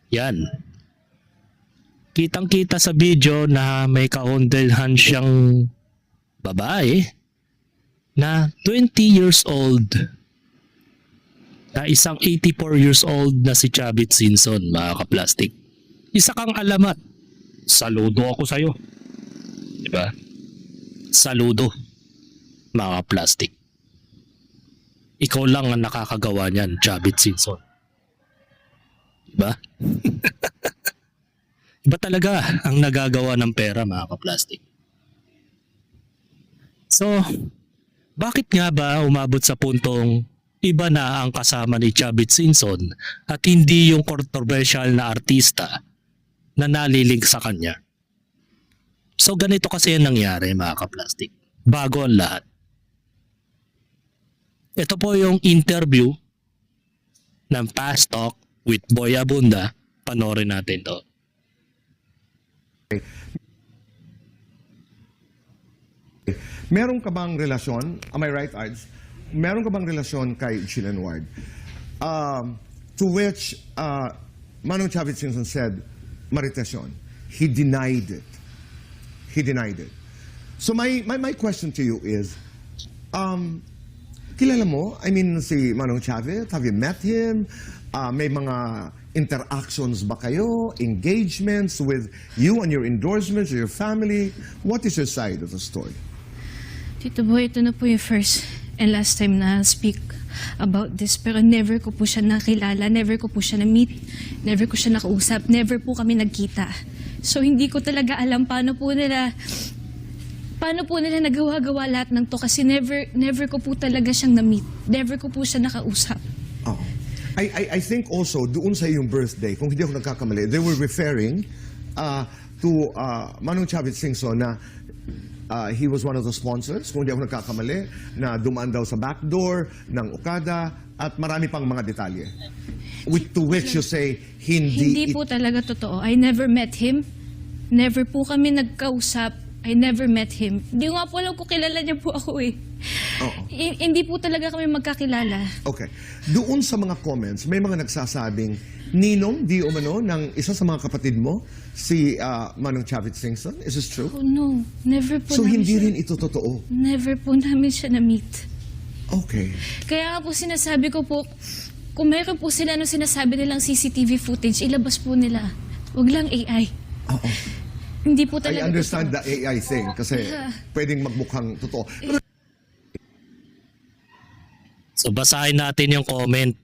Yan. Kitang-kita sa video na may kaundelhan siyang babae na 20 years old na isang 84 years old na si Chavit Singson, mga kaplastik. Isa kang alamat. Saludo ako sa'yo. Diba? Saludo, mga kaplastik. Ikaw lang ang nakakagawa niyan, Chavit Singson. Diba? Iba talaga ang nagagawa ng pera, mga kaplastik. So, bakit nga ba umabot sa puntong iba na ang kasama ni Chavit Singson at hindi yung controversial na artista na nalilig sa kanya? So ganito kasi ang nangyari, mga kaplastik. Bago ang lahat. Ito po yung interview ng Fast Talk with Boy Abunda. Panoorin natin to. Meron ka bang relasyon, am I right, Ards? Meron ka bang relasyon kay Jillian Ward? To which Manong Chavit Singson said, marites yun. He denied it. He denied it. So my question to you is, kilala mo? I mean, si Manong Chavit, have you met him? May mga interactions ba kayo? Engagements with you and your endorsements or your family? What is your side of the story? Tito Boy, ito na po yung first and last time na speak about this. Pero never ko po siya nakilala, never ko po siya na-meet, never ko siya nakausap, never po kami nagkita. So hindi ko talaga alam paano po nila nagawa-gawa lahat ng to kasi never ko po talaga siyang na-meet. Never ko po siya nakausap. Oh. I think also, doon sa iyong birthday, kung hindi ako nagkakamali, they were referring to Manong Chavit Singson na he was one of the sponsors, kung hindi ako nagkakamali, na dumaan daw sa backdoor ng Okada at marami pang mga detalye. To which you say, Hindi po talaga totoo. I never met him. Never po kami nagkausap. I never met him. Hindi nga po alam kung kilala niya po ako eh. Oo. Hindi po talaga kami magkakilala. Okay. Doon sa mga comments, may mga nagsasabing, ninong, di umano, ng isa sa mga kapatid mo, si Manong Chavit Singson. Is this true? Oh no, never po So namin hindi siya, rin ito totoo? never po namin siya na-meet. Okay. Kaya nga po sinasabi ko po, kung mayroon po sila sinasabi nilang CCTV footage, ilabas po nila. Huwag lang AI. Oo. Hindi po I talaga understand totoo. the AI thing kasi pwedeng magmukhang totoo. Pero So basahin natin yung comment